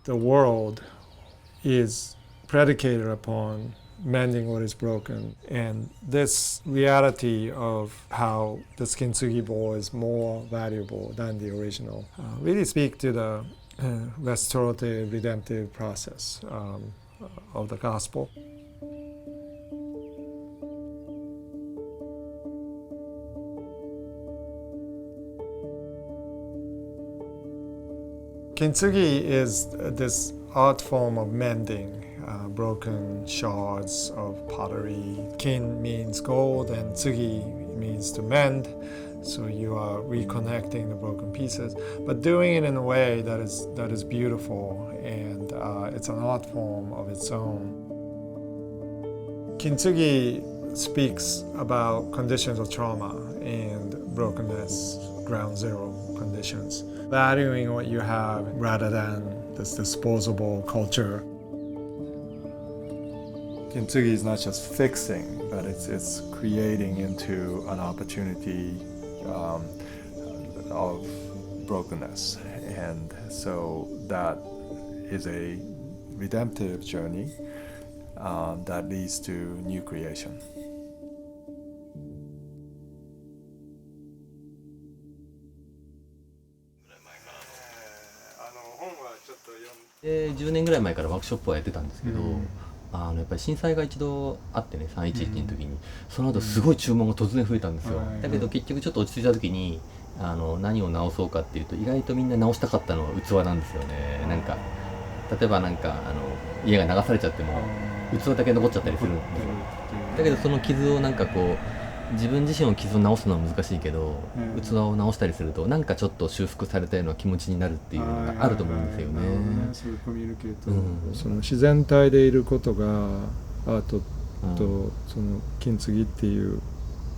the world is predicated upon mending what is broken. And this reality of how the Kintsugi bowl is more valuable than the original really speak to the restorative, redemptive process of the gospel. Kintsugi is this art form of mending broken shards of pottery. Kin means gold and tsugi means to mend, so you are reconnecting the broken pieces, but doing it in a way that is beautiful, and it's an art form of its own. Kintsugi speaks about conditions of trauma and brokenness, ground zero conditions, valuing what you have rather than this disposable culture. Kintsugi is not just fixing, but it's creating into an opportunity of brokenness. And so that is a redemptive journey that leads to new creation. で10年ぐらい前からワークショップはやってたんですけど、やっぱり震災が一度あってね、311の時に、その後すごい注文が突然増えたんですよ。だけど結局ちょっと落ち着いた時に何を直そうかっていうと、意外とみんな直したかったのは器なんですよね。なんか例えば家が流されちゃっても器だけ残っちゃったりするんですよ。だけどその傷を自分自身の傷を直すのは難しいけど、器を直したりするとなんかちょっと修復されたような気持ちになるっていうのがあると思うんですよね。そういうコミュニケート、その自然体でいることがアートとその金継ぎっていう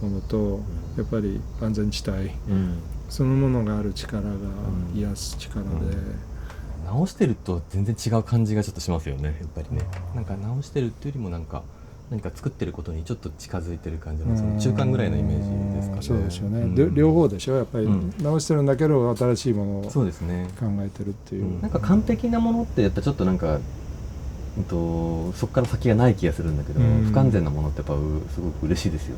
ものと、やっぱり安全地帯、そのものがある力が癒す力で、直してると全然違う感じがちょっとしますよね、やっぱりね。なんか直してるっていうよりも何か作ってることにちょっと近づいてる感じの、その中間ぐらいのイメージですかね。そうですよね、両方でしょ、やっぱり直してるんだけど新しいものを考えてるっていう。なんか完璧なものってやっぱちょっとそこから先がない気がするんだけど、不完全なものってやっぱすごく嬉しいですよ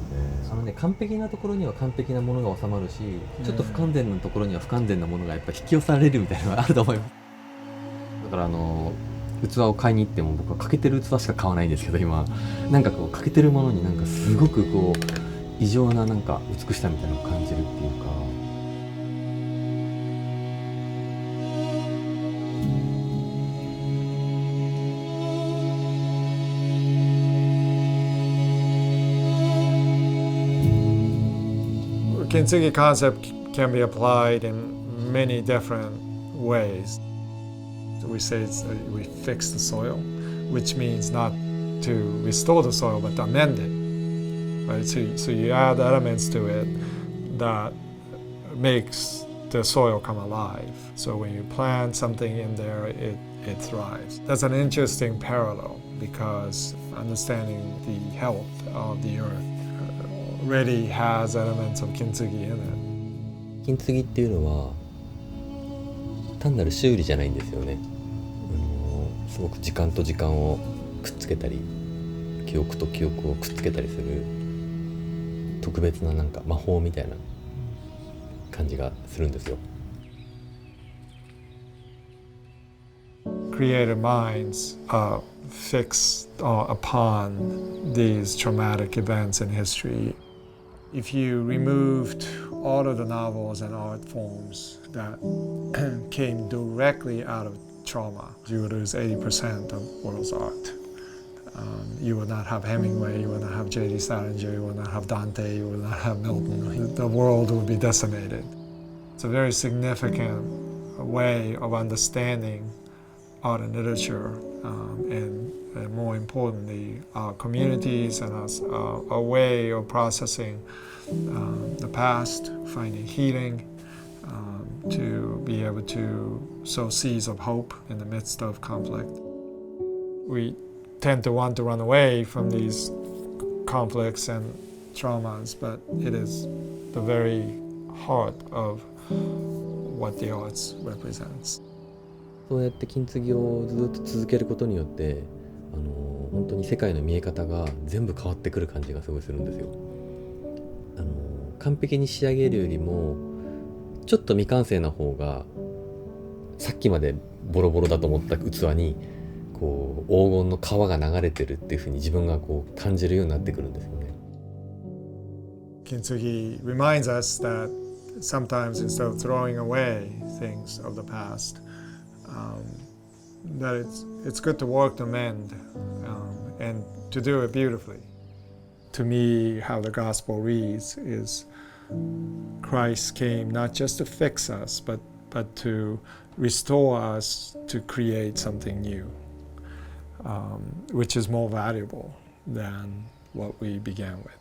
ね。完璧なところには完璧なものが収まるし、ちょっと不完全なところには不完全なものがやっぱ引き寄せられるみたいなのがあると思います。だから器を買いに行っても僕は欠けてる器しか買わないんですけど、今欠けてるものにすごく異常な美しさみたいなのを感じるっていうか。Kintsugi concept can be applied in many different ways. We say we fix the soil, which means not to restore the soil but to amend it. Right? So you add elements to it that makes the soil come alive. So when you plant something in there, it thrives. That's an interesting parallel because understanding the health of the earth already has elements of kintsugi in it. 金継ぎっていうのは単なる修理じゃないんですよね。すごく時間と時間をくっつけたり、記憶と記憶をくっつけたりする特別な魔法みたいな感じがするんですよ。Creative minds fixed upon these traumatic events in history. If you removed all of the novels and art forms that came directly out of trauma, you would lose 80% of world's art. You would not have Hemingway, you would not have J.D. Salinger, you would not have Dante, you would not have Milton. The world would be decimated. It's a very significant way of understanding art and literature, and more importantly, our communities and a way of processing the past, finding healing, to be able to sow seeds of hope in the midst of conflict. We tend to want to run away from these conflicts and traumas, but it is the very heart of what the arts represents. そうやって金継ぎをずっと続けることによって本当に世界の見え方が全部変わってくる感じがすごいするんですよ。完璧に仕上げるよりもちょっと未完成な方がさっきまでボロボロだと思った器にこう黄金の川が流れてるっていう風に自分がこう感じるようになってくるんですよね。Kintsugi reminds us that sometimes instead of throwing away things of the past, that it's good to work to mend and to do it beautifully. To me, how the gospel reads is Christ came not just to fix us, but to restore us to create something new, which is more valuable than what we began with.